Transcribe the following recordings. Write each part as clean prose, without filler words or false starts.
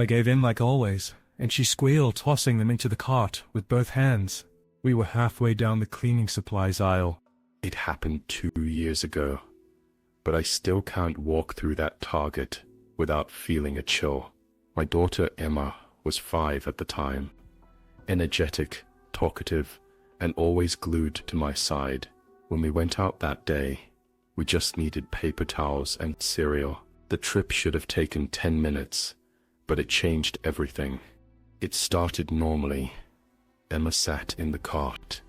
I gave in like always, and she squealed, tossing them into the cart with both hands. We were halfway down the cleaning supplies aisle. It happened 2 years ago, but I still can't walk through that Target without feeling a chill. My daughter Emma was 5 at the time, energetic, talkative, and always glued to my side. When we went out that day, we just needed paper towels and cereal. The trip should have taken 10 minutes, but it changed everything. It started normally. Emma sat in the cart,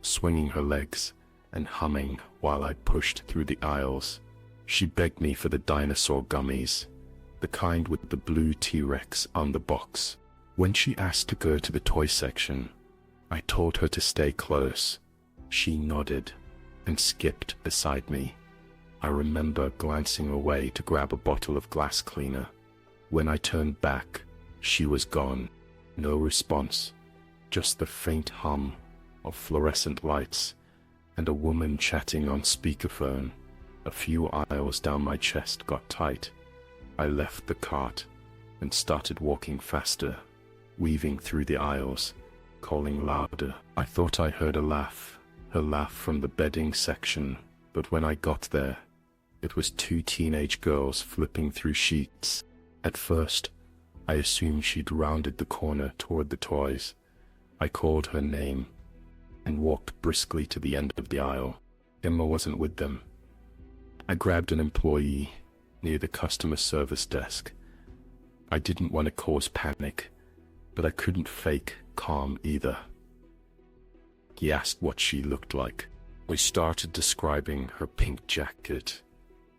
swinging her legs and humming while I pushed through the aisles. She begged me for the dinosaur gummies, the kind with the blue T-Rex on the box. When she asked to go to the toy section, I told her to stay close. She nodded and skipped beside me. I remember glancing away to grab a bottle of glass cleaner. When I turned back, she was gone. No response, just the faint hum of fluorescent lights and a woman chatting on speakerphone. A few aisles down, my chest got tight. I left the cart and started walking faster, weaving through the aisles, calling louder. I thought I heard a laugh, her laugh from the bedding section, but when I got there, it was 2 teenage girls flipping through sheets. At first, I assumed she'd rounded the corner toward the toys. I called her name and walked briskly to the end of the aisle. Emma wasn't with them. I grabbed an employee near the customer service desk. I didn't want to cause panic, but I couldn't fake calm either. He asked what she looked like. We started describing her pink jacket,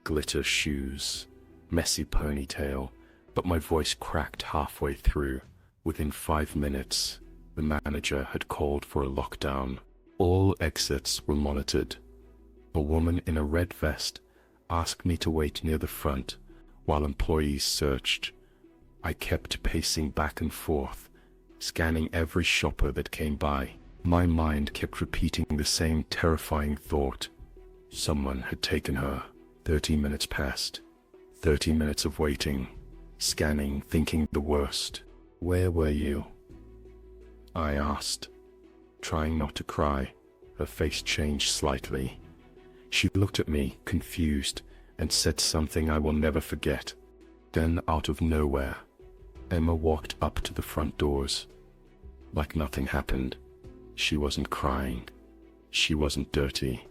glitter shoes, messy ponytail, but my voice cracked halfway through. Within 5 minutes, the manager had called for a lockdown. All exits were monitored. A woman in a red vest asked me to wait near the front while employees searched. I kept pacing back and forth, scanning every shopper that came by. My mind kept repeating the same terrifying thought. Someone had taken her. 30 minutes passed. 30 minutes of waiting, scanning, thinking the worst. Where were you? I asked, trying not to cry. Her face changed slightly. She looked at me, confused, and said something I will never forget. Then, out of nowhere, Emma walked up to the front doors. Like nothing happened. She wasn't crying. She wasn't dirty.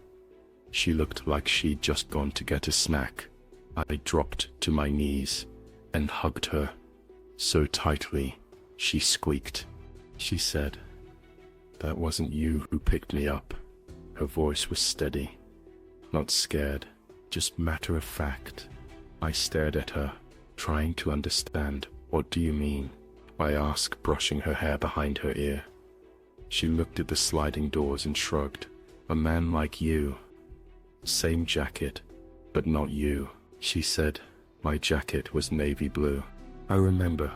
She looked like she'd just gone to get a snack. I dropped to my knees and hugged her so tightly she squeaked. She said, "That wasn't you who picked me up." Her voice was steady, not scared, just matter of fact. I stared at her, trying to understand. "What do you mean?" I asked, brushing her hair behind her ear. She looked at the sliding doors and shrugged. "A man like you. Same jacket, but not you," she said. My jacket was navy blue. I remember,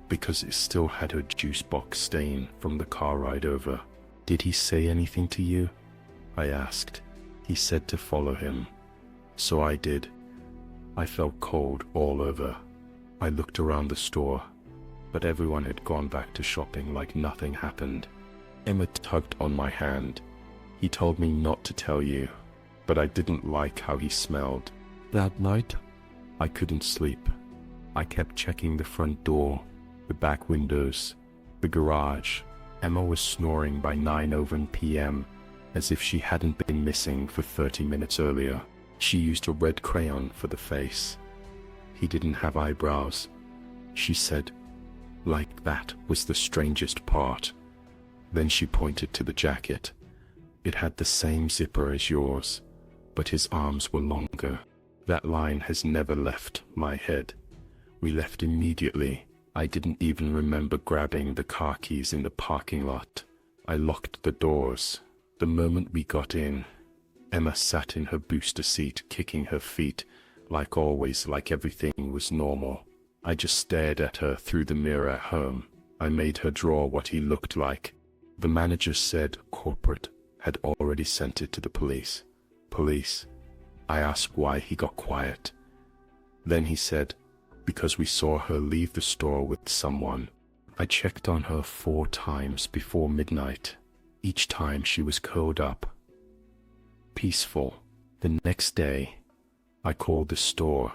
because it still had her juice box stain from the car ride over. "Did he say anything to you?" I asked. "He said to follow him." So I did. I felt cold all over. I looked around the store, but everyone had gone back to shopping like nothing happened. Emma tugged on my hand. "He told me not to tell you, but I didn't like how he smelled." That night, I couldn't sleep. I kept checking the front door, the back windows, the garage. Emma was snoring by 9:00 p.m., as if she hadn't been missing for 30 minutes earlier. She used a red crayon for the face. He didn't have eyebrows, she said. Like that was the strangest part. Then she pointed to the jacket. "It had the same zipper as yours, but his arms were longer." That line has never left my head. We left immediately. I didn't even remember grabbing the car keys in the parking lot. I locked the doors. The moment we got in, Emma sat in her booster seat, kicking her feet, like always, like everything was normal. I just stared at her through the mirror at home. I made her draw what he looked like. The manager said corporate had already sent it to the police. Police? I asked why he got quiet. Then he said, because we saw her leave the store with someone. I checked on her 4 times before midnight. Each time she was curled up, peaceful. The next day, I called the store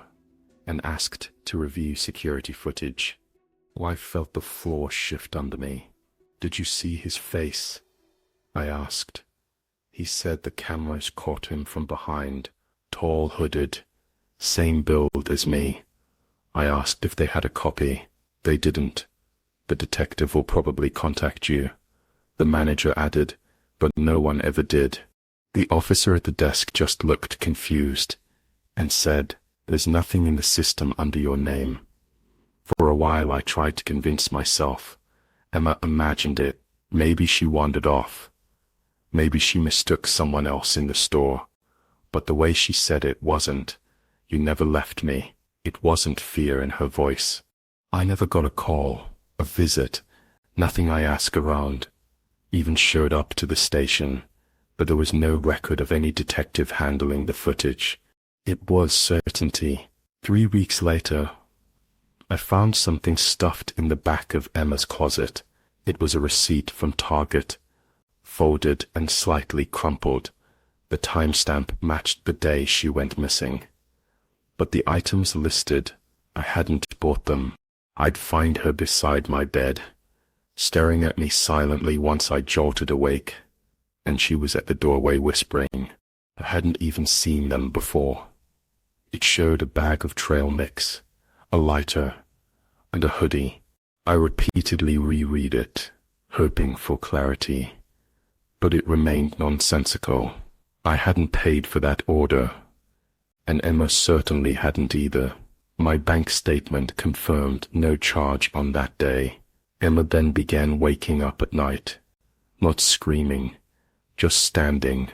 and asked to review security footage. I felt the floor shift under me. "Did you see his face?" I asked. He said the cameras caught him from behind, tall, hooded, same build as me. I asked if they had a copy. They didn't. "The detective will probably contact you," the manager added, but no one ever did. The officer at the desk just looked confused and said, "There's nothing in the system under your name." For a while I tried to convince myself. Emma imagined it. Maybe she wandered off. Maybe she mistook someone else in the store. But the way she said it wasn't, "You never left me." It wasn't fear in her voice. I never got a call, a visit, nothing I asked around. Even showed up to the station, but there was no record of any detective handling the footage. It was certainty. 3 weeks later, I found something stuffed in the back of Emma's closet. It was a receipt from Target, folded and slightly crumpled. The timestamp matched the day she went missing. But the items listed, I hadn't bought them. I'd find her beside my bed, staring at me silently once I jolted awake, and she was at the doorway whispering. I hadn't even seen them before. It showed a bag of trail mix, a lighter, and a hoodie. I repeatedly reread it, hoping for clarity, but it remained nonsensical. I hadn't paid for that order, and Emma certainly hadn't either. My bank statement confirmed no charge on that day. Emma then began waking up at night, not screaming, just standing.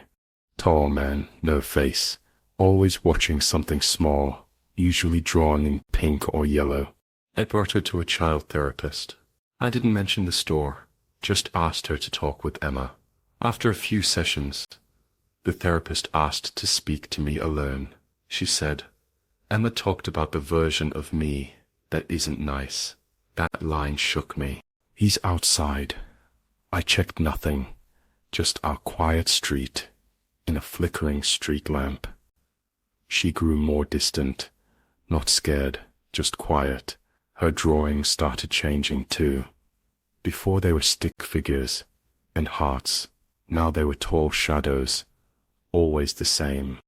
Tall man, no face, always watching something small, usually drawn in pink or yellow. I brought her to a child therapist. I didn't mention the store, just asked her to talk with Emma. After a few sessions, the therapist asked to speak to me alone. She said, "Emma talked about the version of me that isn't nice." That line shook me. He's outside. I checked nothing, just our quiet street, in a flickering street lamp. She grew more distant, not scared, just quiet. Her drawings started changing too. Before they were stick figures and hearts, now they were tall shadows, always the same.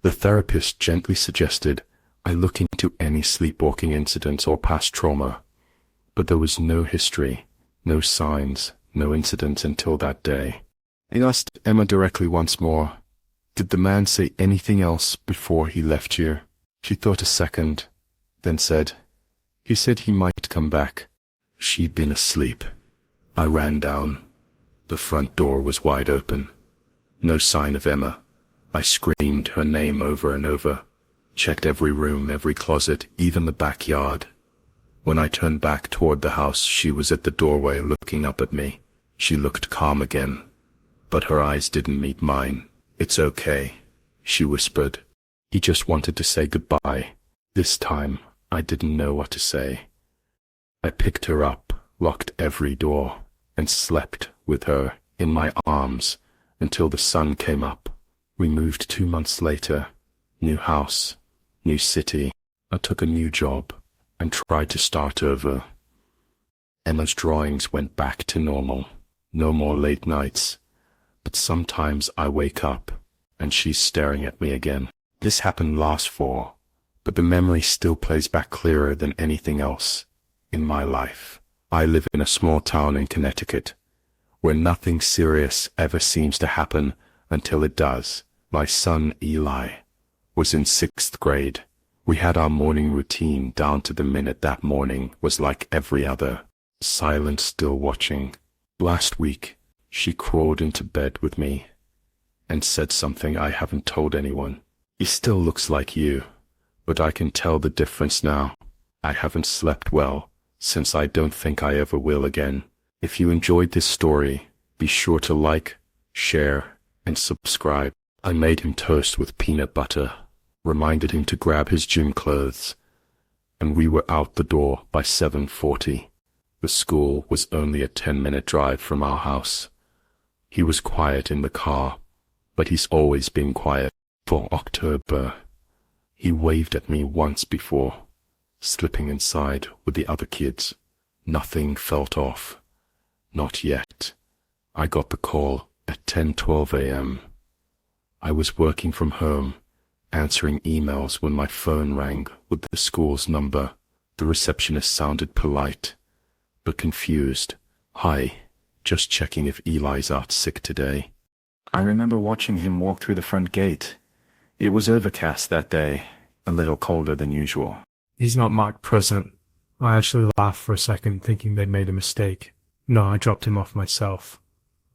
The therapist gently suggested I look into any sleepwalking incidents or past trauma, but there was no history, no signs, no incidents until that day. I asked Emma directly once more, "Did the man say anything else before he left you?" She thought a second, then said, "He said he might come back." She'd been asleep. I ran down. The front door was wide open. No sign of Emma. I screamed her name over and over, checked every room, every closet, even the backyard. When I turned back toward the house, she was at the doorway looking up at me. She looked calm again, but her eyes didn't meet mine. "It's okay," she whispered. He just wanted to say goodbye. This time, I didn't know what to say. I picked her up, locked every door, and slept with her in my arms until the sun came up. We moved 2 months later. New house, new city. I took a new job and tried to start over. Emma's drawings went back to normal. No more late nights. But sometimes I wake up and she's staring at me again. This happened last fall, but the memory still plays back clearer than anything else in my life. I live in a small town in Connecticut, where nothing serious ever seems to happen until it does. My son Eli was in 6th grade. We had our morning routine down to the minute. That morning was like every other, silent, still watching. Last week, she crawled into bed with me and said something I haven't told anyone. "He still looks like you, but I can tell the difference now. I haven't slept well since I don't think I ever will again." If you enjoyed this story, be sure to like, share, and subscribe. I made him toast with peanut butter, reminded him to grab his gym clothes, and we were out the door by 7:40. The school was only a 10-minute drive from our house. He was quiet in the car, but he's always been quiet for October. He waved at me once before, slipping inside with the other kids. Nothing felt off. Not yet. I got the call at 10:12 a.m. I was working from home, answering emails when my phone rang with the school's number. The receptionist sounded polite, but confused. "Hi, just checking if Eli's out sick today." I remember watching him walk through the front gate. It was overcast that day, a little colder than usual. He's not marked present. I actually laughed for a second, thinking they'd made a mistake. No, I dropped him off myself.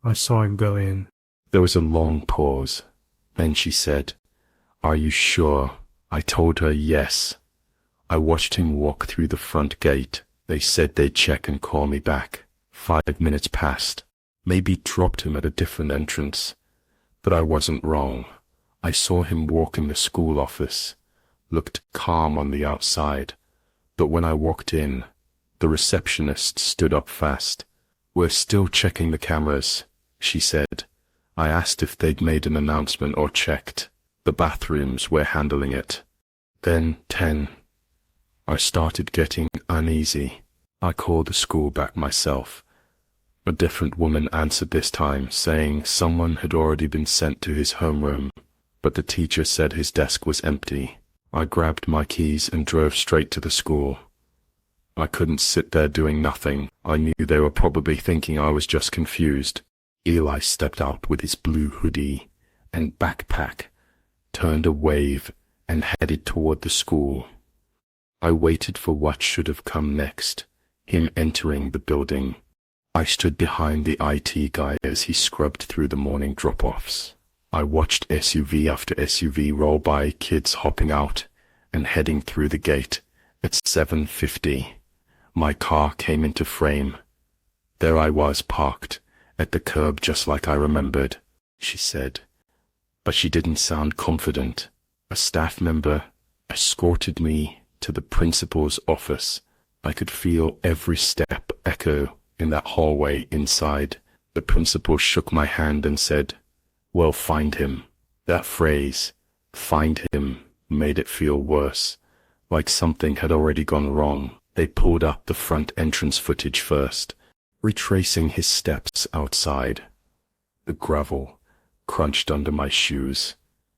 I saw him go in. There was a long pause. Then she said, "Are you sure?" I told her yes. I watched him walk through the front gate. They said they'd check and call me back. 5 minutes passed. Maybe dropped him at a different entrance. But I wasn't wrong. I saw him walk in the school office. Looked calm on the outside. But when I walked in, the receptionist stood up fast. "We're still checking the cameras," she said. I asked if they'd made an announcement or checked. The bathrooms were handling it. Then 10. I started getting uneasy. I called the school back myself. A different woman answered this time, saying someone had already been sent to his homeroom, but the teacher said his desk was empty. I grabbed my keys and drove straight to the school. I couldn't sit there doing nothing. I knew they were probably thinking I was just confused. Eli stepped out with his blue hoodie and backpack, turned a wave, and headed toward the school. I waited for what should have come next, him entering the building. I stood behind the IT guy as he scrubbed through the morning drop-offs. I watched SUV after SUV roll by, kids hopping out and heading through the gate. At 7:50, my car came into frame. There I was, parked at the curb just like I remembered, she said. But she didn't sound confident. A staff member escorted me to the principal's office. I could feel every step echo in that hallway inside. The principal shook my hand and said, "Well, find him." That phrase, "find him," made it feel worse, like something had already gone wrong. They pulled up the front entrance footage first, retracing his steps outside. The gravel crunched under my shoes,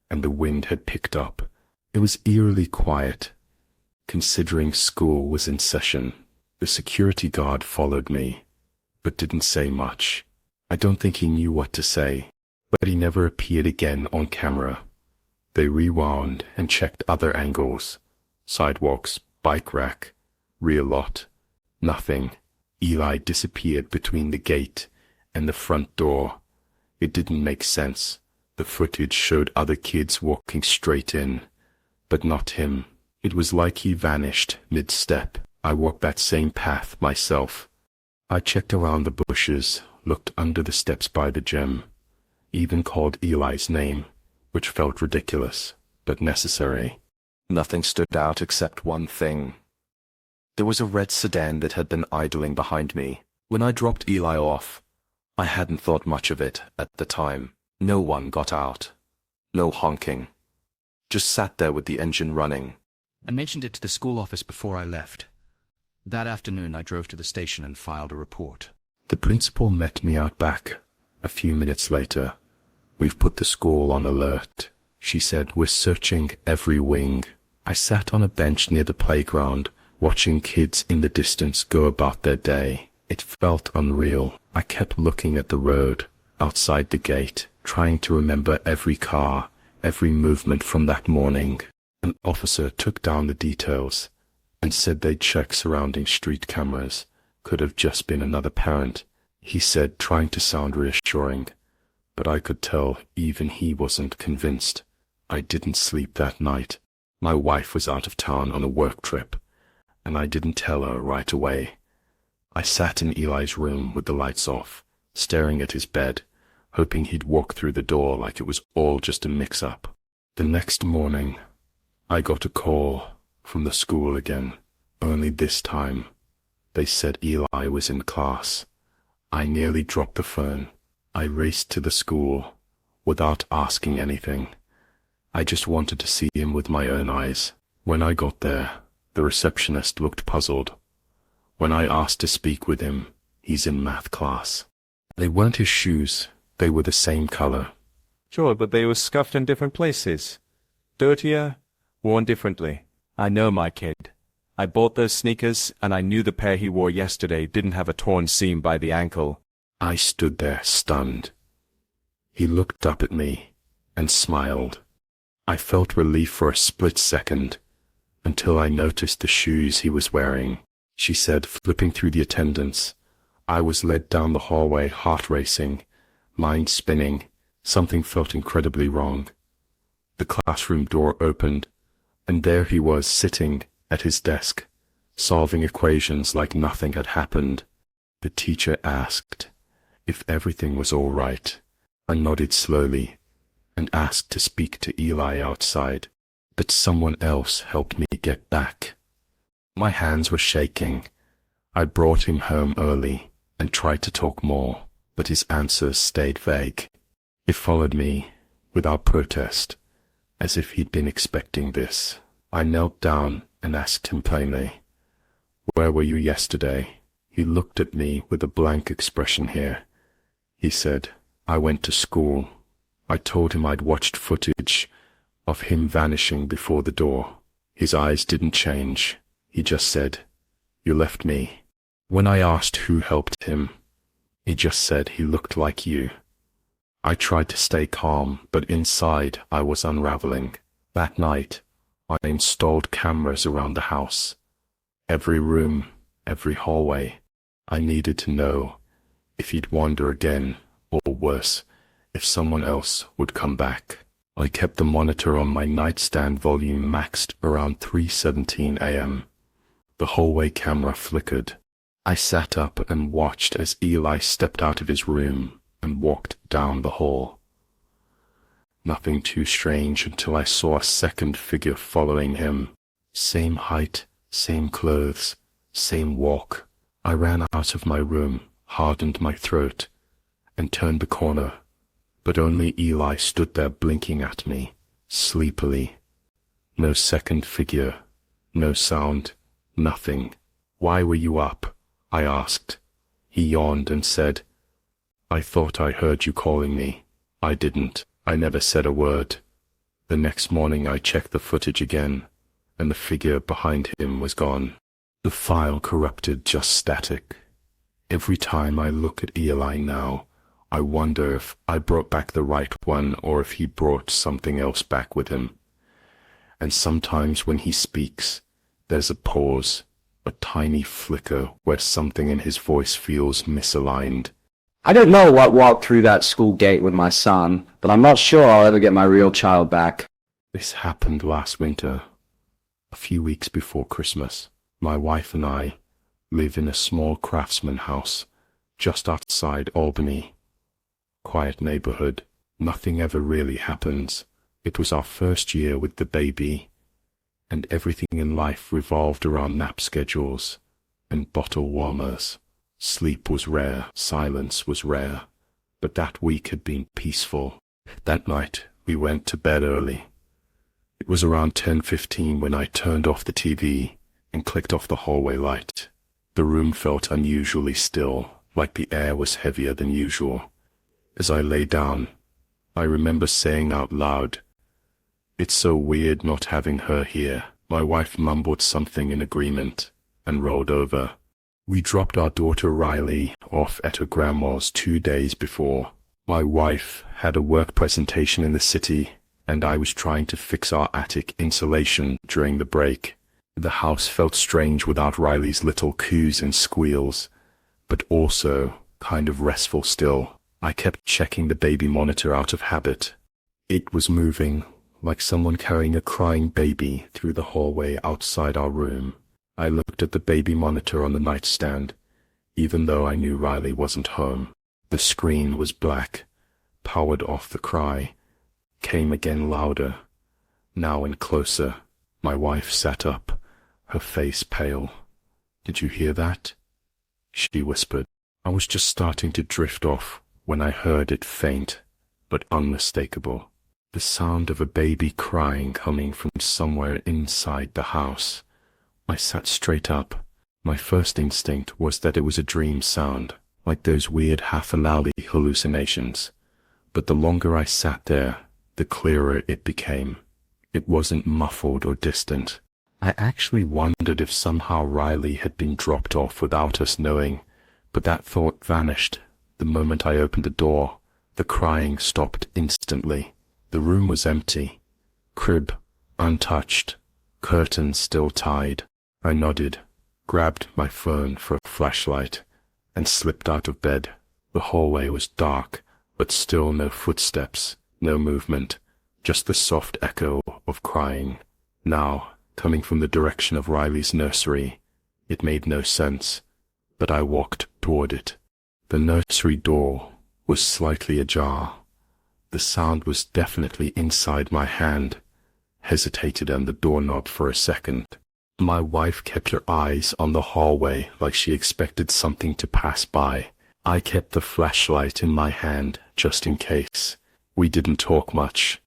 and the wind had picked up. It was eerily quiet, considering school was in session. The security guard followed me, but didn't say much. I don't think he knew what to say, but he never appeared again on camera. They rewound and checked other angles. Sidewalks, bike rack, rear lot. Nothing. Eli disappeared between the gate and the front door. It didn't make sense. The footage showed other kids walking straight in, but not him. It was like he vanished mid-step. I walked that same path myself. I checked around the bushes, looked under the steps by the gym, even called Eli's name, which felt ridiculous, but necessary. Nothing stood out except one thing. There was a red sedan that had been idling behind me. When I dropped Eli off, I hadn't thought much of it at the time. No one got out. No honking. Just sat there with the engine running. I mentioned it to the school office before I left. That afternoon I drove to the station and filed a report. The principal met me out back a few minutes later. "We've put the school on alert," she said. "We're searching every wing." I sat on a bench near the playground, watching kids in the distance go about their day. It felt unreal. I kept looking at the road outside the gate, trying to remember every car, every movement from that morning. An officer took down the details and said they'd check surrounding street cameras. Could have just been another parent, he said, trying to sound reassuring. But I could tell even he wasn't convinced. I didn't sleep that night. My wife was out of town on a work trip, and I didn't tell her right away. I sat in Eli's room with the lights off, staring at his bed, hoping he'd walk through the door like it was all just a mix-up. The next morning, I got a call from the school again. Only this time, they said Eli was in class. I nearly dropped the phone. I raced to the school without asking anything. I just wanted to see him with my own eyes. When I got there, the receptionist looked puzzled. When I asked to speak with him, he's in math class. They weren't his shoes. They were the same color. Sure, but they were scuffed in different places. Dirtier, worn differently. I know my kid. I bought those sneakers, and I knew the pair he wore yesterday didn't have a torn seam by the ankle. I stood there stunned. He looked up at me and smiled. I felt relief for a split second, until I noticed the shoes he was wearing. She said, flipping through the attendance. I was led down the hallway, heart racing, mind spinning. Something felt incredibly wrong. The classroom door opened, and there he was sitting at his desk, solving equations like nothing had happened. The teacher asked if everything was all right. I nodded slowly and asked to speak to Eli outside, but someone else helped me get back. My hands were shaking. I brought him home early and tried to talk more, but his answers stayed vague. He followed me without protest, as if he'd been expecting this. I knelt down and asked him plainly, "Where were you yesterday?" He looked at me with a blank expression here. He said, "I went to school." I told him I'd watched footage of him vanishing before the door. His eyes didn't change. He just said, "You left me." When I asked who helped him, he just said he looked like you. I tried to stay calm, but inside I was unraveling. That night, I installed cameras around the house. Every room, every hallway. I needed to know if he'd wander again, or worse, if someone else would come back. I kept the monitor on my nightstand volume maxed around 3:17 a.m. The hallway camera flickered. I sat up and watched as Eli stepped out of his room and walked down the hall. Nothing too strange until I saw a second figure following him. Same height, same clothes, same walk. I ran out of my room, hardened my throat, and turned the corner. But only Eli stood there blinking at me, sleepily. No second figure, no sound, nothing. "Why were you up?" I asked. He yawned and said, "I thought I heard you calling me." I didn't. I never said a word. The next morning I checked the footage again, and the figure behind him was gone. The file corrupted, just static. Every time I look at Eli now, I wonder if I brought back the right one or if he brought something else back with him. And sometimes when he speaks, there's a pause, a tiny flicker where something in his voice feels misaligned. I don't know what walked through that school gate with my son, but I'm not sure I'll ever get my real child back. This happened last winter, a few weeks before Christmas. My wife and I live in a small craftsman house just outside Albany. Quiet neighborhood. Nothing ever really happens. It was our first year with the baby, and everything in life revolved around nap schedules and bottle warmers. Sleep was rare, silence was rare, but that week had been peaceful. That night, we went to bed early. It was around 10:15 when I turned off the TV and clicked off the hallway light. The room felt unusually still, like the air was heavier than usual. As I lay down, I remember saying out loud, "It's so weird not having her here." My wife mumbled something in agreement and rolled over. We dropped our daughter Riley off at her grandma's 2 days before. My wife had a work presentation in the city, and I was trying to fix our attic insulation during the break. The house felt strange without Riley's little coos and squeals, but also kind of restful still. I kept checking the baby monitor out of habit. It was moving, like someone carrying a crying baby through the hallway outside our room. I looked at the baby monitor on the nightstand, even though I knew Riley wasn't home. The screen was black, powered off the cry, came again louder, now and closer. My wife sat up, her face pale. "Did you hear that?" she whispered. I was just starting to drift off when I heard it faint, but unmistakable. The sound of a baby crying coming from somewhere inside the house. I sat straight up. My first instinct was that it was a dream sound, like those weird half-hourly hallucinations. But the longer I sat there, the clearer it became. It wasn't muffled or distant. I actually wondered if somehow Riley had been dropped off without us knowing, but that thought vanished the moment I opened the door. The crying stopped instantly. The room was empty. Crib untouched, curtains still tied. I nodded, grabbed my phone for a flashlight, and slipped out of bed. The hallway was dark, but still no footsteps, no movement, just the soft echo of crying. Now, coming from the direction of Riley's nursery. It made no sense, but I walked toward it. The nursery door was slightly ajar. The sound was definitely inside my hand. Hesitated on the doorknob for a second. My wife kept her eyes on the hallway like she expected something to pass by. I kept the flashlight in my hand just in case. We didn't talk much.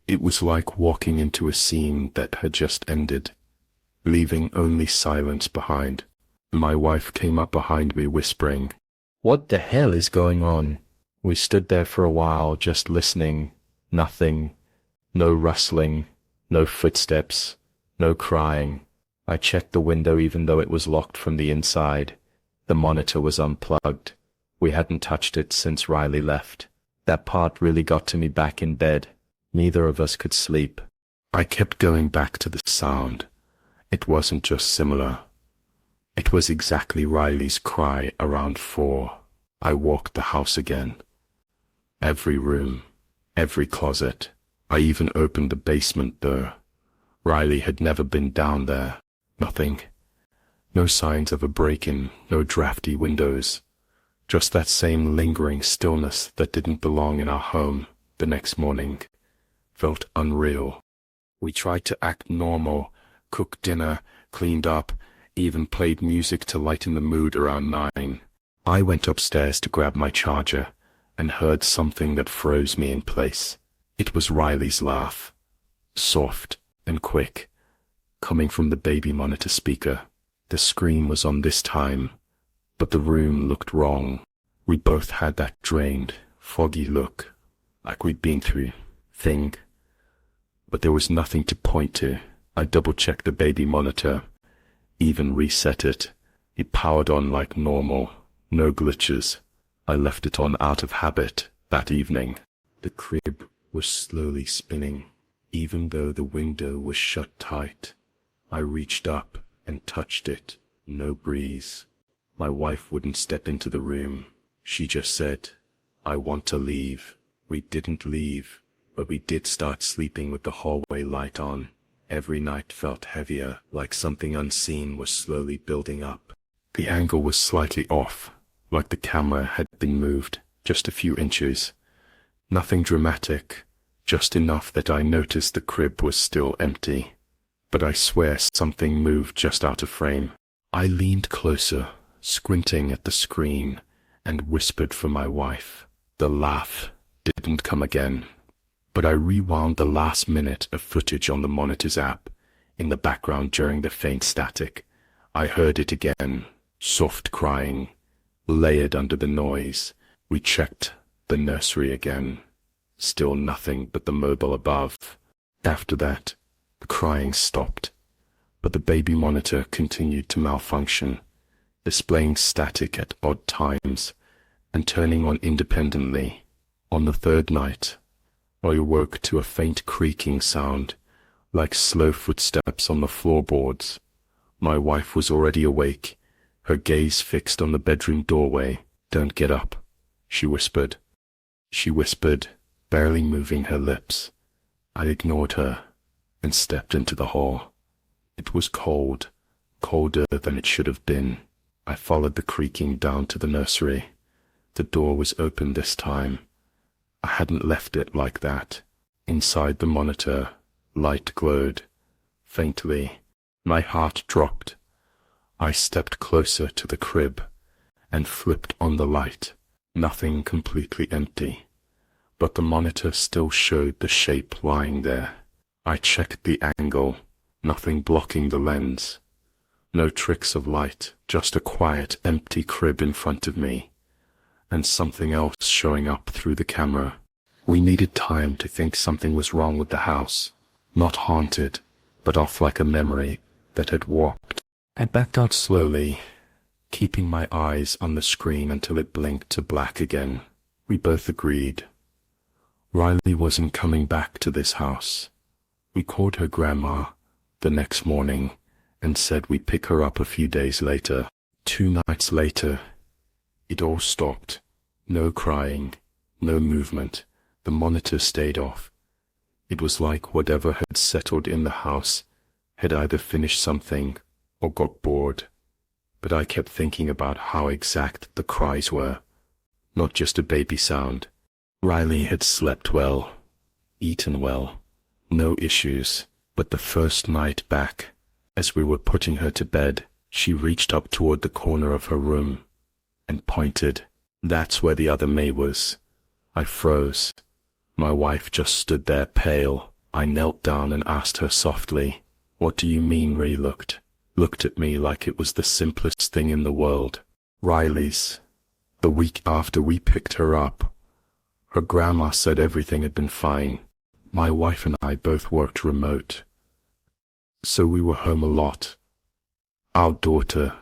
It was like walking into a scene that had just ended, leaving only silence behind. My wife came up behind me whispering, "What the hell is going on?" We stood there for a while just listening. Nothing. No rustling. No footsteps. No crying. I checked the window even though it was locked from the inside. The monitor was unplugged. We hadn't touched it since Riley left. That part really got to me back in bed. Neither of us could sleep. I kept going back to the sound. It wasn't just similar. It was exactly Riley's cry around 4. I walked the house again. Every room, every closet. I even opened the basement door. Riley had never been down there. Nothing. No signs of a break-in, no drafty windows. Just that same lingering stillness that didn't belong in our home. The next morning felt unreal. We tried to act normal, cooked dinner, cleaned up, even played music to lighten the mood around 9. I went upstairs to grab my charger and heard something that froze me in place. It was Riley's laugh, soft and quick, coming from the baby monitor speaker. The screen was on this time, but the room looked wrong. We both had that drained, foggy look, like we'd been through thing. But there was nothing to point to. I double-checked the baby monitor, even reset it. It powered on like normal, no glitches. I left it on out of habit that evening. The crib was slowly spinning, even though the window was shut tight. I reached up and touched it. No breeze. My wife wouldn't step into the room. She just said, "I want to leave." We didn't leave, but we did start sleeping with the hallway light on. Every night felt heavier, like something unseen was slowly building up. The angle was slightly off, like the camera had been moved just a few inches. Nothing dramatic, just enough that I noticed the crib was still empty. But I swear something moved just out of frame. I leaned closer, squinting at the screen, and whispered for my wife. The laugh didn't come again, but I rewound the last minute of footage on the monitor's app. In the background during the faint static, I heard it again, soft crying, layered under the noise. We checked the nursery again. Still nothing but the mobile above. After that, the crying stopped, but the baby monitor continued to malfunction, displaying static at odd times and turning on independently. On the third night, I awoke to a faint creaking sound, like slow footsteps on the floorboards. My wife was already awake, her gaze fixed on the bedroom doorway. "Don't get up," she whispered. She whispered, barely moving her lips. I ignored her and stepped into the hall. It was cold, colder than it should have been. I followed the creaking down to the nursery. The door was open this time. I hadn't left it like that. Inside the monitor, light glowed, faintly, My heart dropped. I stepped closer to the crib and flipped on the light. Nothing, completely empty, but the monitor still showed the shape lying there. I checked the angle, nothing blocking the lens. No tricks of light, just a quiet, empty crib in front of me, and something else showing up through the camera. We needed time to think something was wrong with the house. Not haunted, but off like a memory that had warped. I backed out slowly, keeping my eyes on the screen until it blinked to black again. We both agreed. Riley wasn't coming back to this house. We called her grandma the next morning and said we'd pick her up a few days later. 2 nights later, it all stopped. No crying, no movement. The monitor stayed off. It was like whatever had settled in the house had either finished something or got bored. But I kept thinking about how exact the cries were, not just a baby sound. Riley had slept well, eaten well, no issues, but the first night back, as we were putting her to bed, she reached up toward the corner of her room and pointed. That's where the other May was. I froze. My wife just stood there pale. I knelt down and asked her softly, "What do you mean?" Ray looked at me like it was the simplest thing in the world. Riley's. The week after we picked her up, her grandma said everything had been fine. My wife and I both worked remote, so we were home a lot. Our daughter,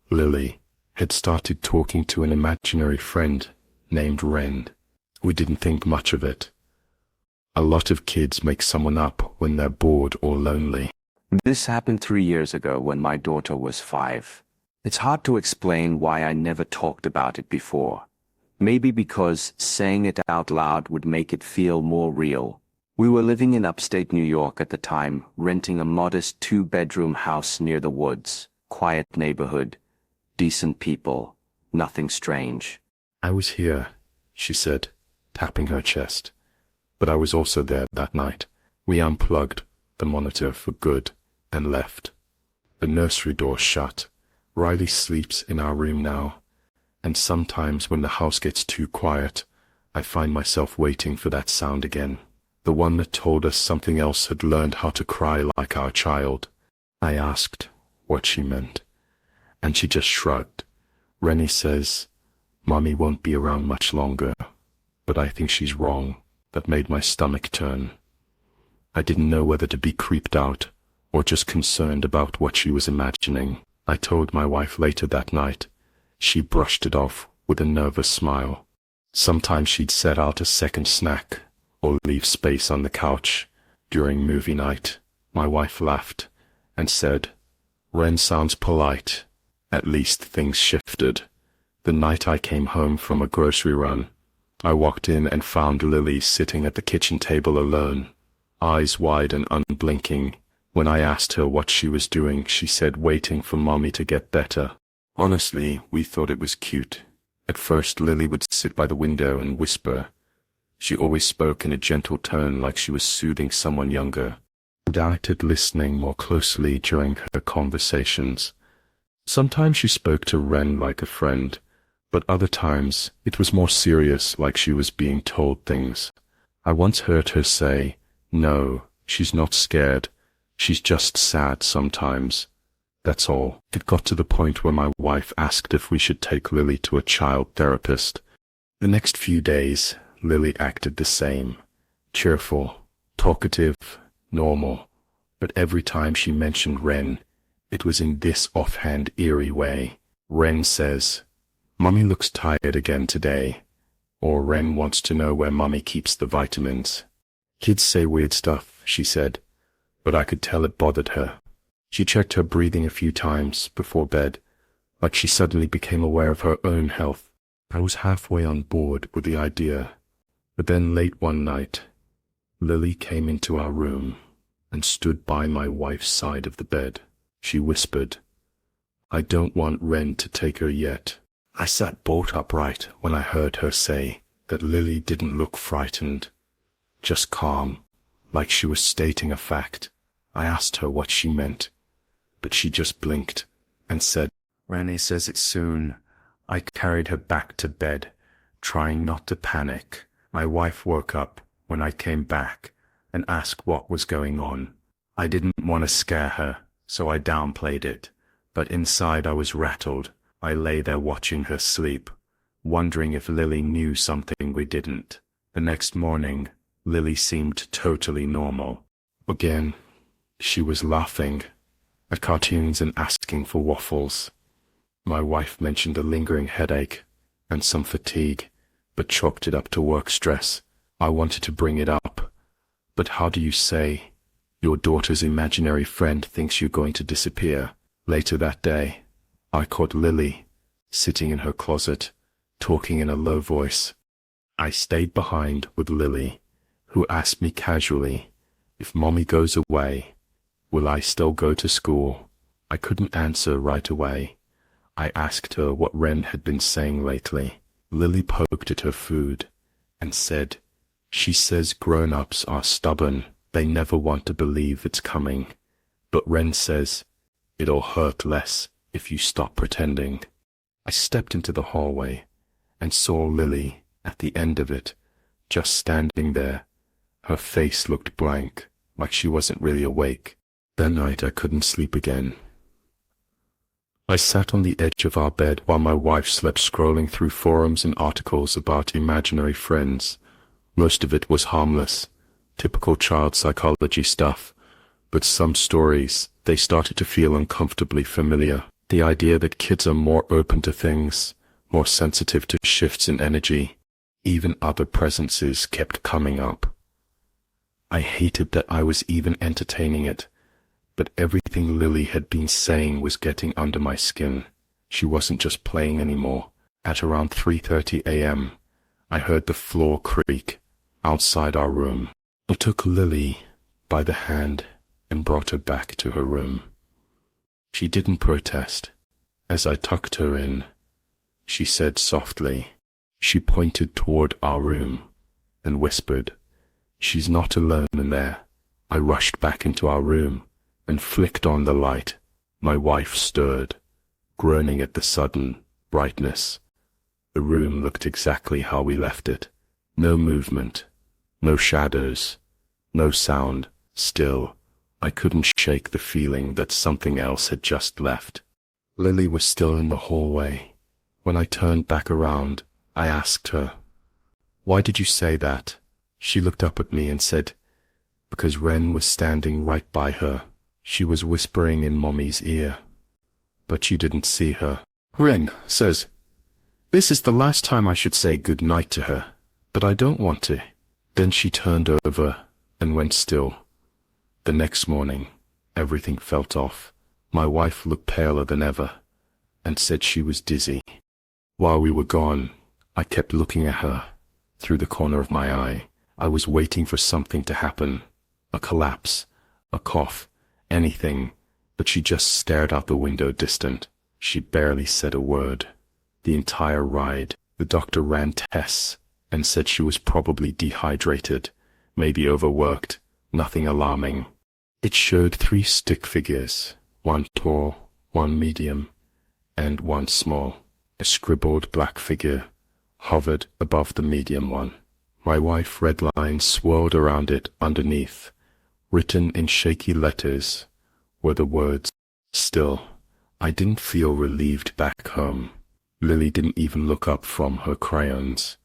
Lily, had started talking to an imaginary friend named Ren. We didn't think much of it. A lot of kids make someone up when they're bored or lonely. This happened 3 years ago when my daughter was 5. It's hard to explain why I never talked about it before. Maybe because saying it out loud would make it feel more real. We were living in upstate New York at the time, renting a modest 2-bedroom house near the woods. Quiet neighborhood, decent people, nothing strange. I was here, she said, tapping her chest. But I was also there that night. We unplugged the monitor for good and left. The nursery door shut. Riley sleeps in our room now, and sometimes when the house gets too quiet, I find myself waiting for that sound again. The one that told us something else had learned how to cry like our child. I asked what she meant, and she just shrugged. Rennie says, "Mommy won't be around much longer," but I think she's wrong. That made my stomach turn. I didn't know whether to be creeped out or just concerned about what she was imagining. I told my wife later that night. She brushed it off with a nervous smile. Sometimes she'd set out a second snack or leave space on the couch during movie night. My wife laughed and said, "Ren sounds polite. At least things shifted." The night I came home from a grocery run, I walked in and found Lily sitting at the kitchen table alone, eyes wide and unblinking. When I asked her what she was doing, she said waiting for Mommy to get better. Honestly, we thought it was cute. At first, Lily would sit by the window and whisper. She always spoke in a gentle tone like she was soothing someone younger. I started listening more closely during her conversations. Sometimes she spoke to Ren like a friend, but other times it was more serious, like she was being told things. I once heard her say, "No, she's not scared. She's just sad sometimes. That's all." It got to the point where my wife asked if we should take Lily to a child therapist. The next few days, Lily acted the same. Cheerful, talkative, normal. But every time she mentioned Ren, it was in this offhand, eerie way. Ren says, "Mommy looks tired again today," or Ren wants to know where Mommy keeps the vitamins. Kids say weird stuff, she said, but I could tell it bothered her. She checked her breathing a few times before bed, like she suddenly became aware of her own health. I was halfway on board with the idea, but then late one night, Lily came into our room and stood by my wife's side of the bed. She whispered, "I don't want Ren to take her yet." I sat bolt upright when I heard her say that Lily didn't look frightened, just calm, like she was stating a fact. I asked her what she meant. but she just blinked and said, Rennie says it's soon. I carried her back to bed, trying not to panic. My wife woke up when I came back and asked what was going on. I didn't want to scare her, so I downplayed it, but inside I was rattled. I lay there watching her sleep, wondering if Lily knew something we didn't. The next morning, Lily seemed totally normal. Again, she was laughing at cartoons and asking for waffles. My wife mentioned a lingering headache and some fatigue, but chalked it up to work stress. I wanted to bring it up, but how do you say your daughter's imaginary friend thinks you're going to disappear? Later that day, I caught Lily sitting in her closet, talking in a low voice. I stayed behind with Lily, who asked me casually, if Mommy goes away, will I still go to school? I couldn't answer right away. I asked her what Ren had been saying lately. Lily poked at her food and said, she says grown-ups are stubborn. They never want to believe it's coming. But Ren says, it'll hurt less if you stop pretending. I stepped into the hallway and saw Lily at the end of it, just standing there. Her face looked blank, like she wasn't really awake. That night I couldn't sleep again. I sat on the edge of our bed while my wife slept, scrolling through forums and articles about imaginary friends. Most of it was harmless, typical child psychology stuff, but some stories, they started to feel uncomfortably familiar. The idea that kids are more open to things, more sensitive to shifts in energy. Even other presences kept coming up. I hated that I was even entertaining it, but everything Lily had been saying was getting under my skin. She wasn't just playing anymore. At around 3:30 a.m., I heard the floor creak outside our room. I took Lily by the hand and brought her back to her room. She didn't protest. As I tucked her in, she said softly. She pointed toward our room and whispered, she's not alone in there. I rushed back into our room and flicked on the light. My wife stirred, groaning at the sudden brightness. The room looked exactly how we left it. No movement, no shadows, no sound. Still, I couldn't shake the feeling that something else had just left. Lily was still in the hallway. When I turned back around, I asked her, why did you say that? She looked up at me and said, because Ren was standing right by her. She was whispering in Mommy's ear, but you didn't see her. Ren says, this is the last time I should say good night to her, but I don't want to. Then she turned over and went still. The next morning, everything felt off. My wife looked paler than ever and said she was dizzy. While we were gone, I kept looking at her through the corner of my eye. I was waiting for something to happen, a collapse, a cough, anything, but she just stared out the window distant. She barely said a word. The entire ride, the doctor ran tests and said she was probably dehydrated, maybe overworked, nothing alarming. It showed 3 stick figures, one tall, one medium, and one small. A scribbled black figure hovered above the medium one. My wife read lines swirled around it underneath. Written in shaky letters were the words, still. I didn't feel relieved back home. Lily didn't even look up from her crayons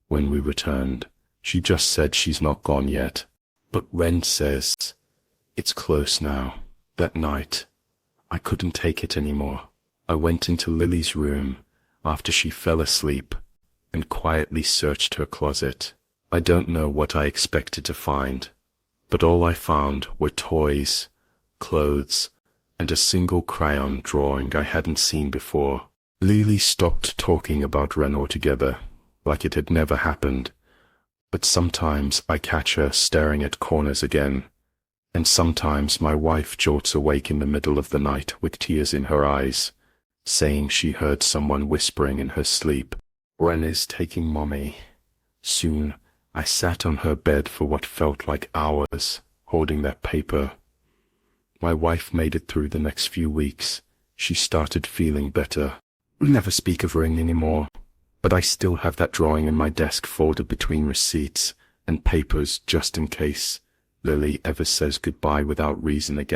when we returned. She just said she's not gone yet. But Ren says, it's close now. That night, I couldn't take it anymore. I went into Lily's room after she fell asleep and quietly searched her closet. I don't know what I expected to find, but all I found were toys, clothes, and a single crayon drawing I hadn't seen before. Lily stopped talking about Ren altogether, like it had never happened. But sometimes I catch her staring at corners again, and sometimes my wife jolts awake in the middle of the night with tears in her eyes, saying she heard someone whispering in her sleep, Ren is taking Mommy. Soon, I sat on her bed for what felt like hours, holding that paper. My wife made it through the next few weeks. She started feeling better. We never speak of Ring anymore, but I still have that drawing in my desk folded between receipts and papers just in case Lily ever says goodbye without reason again.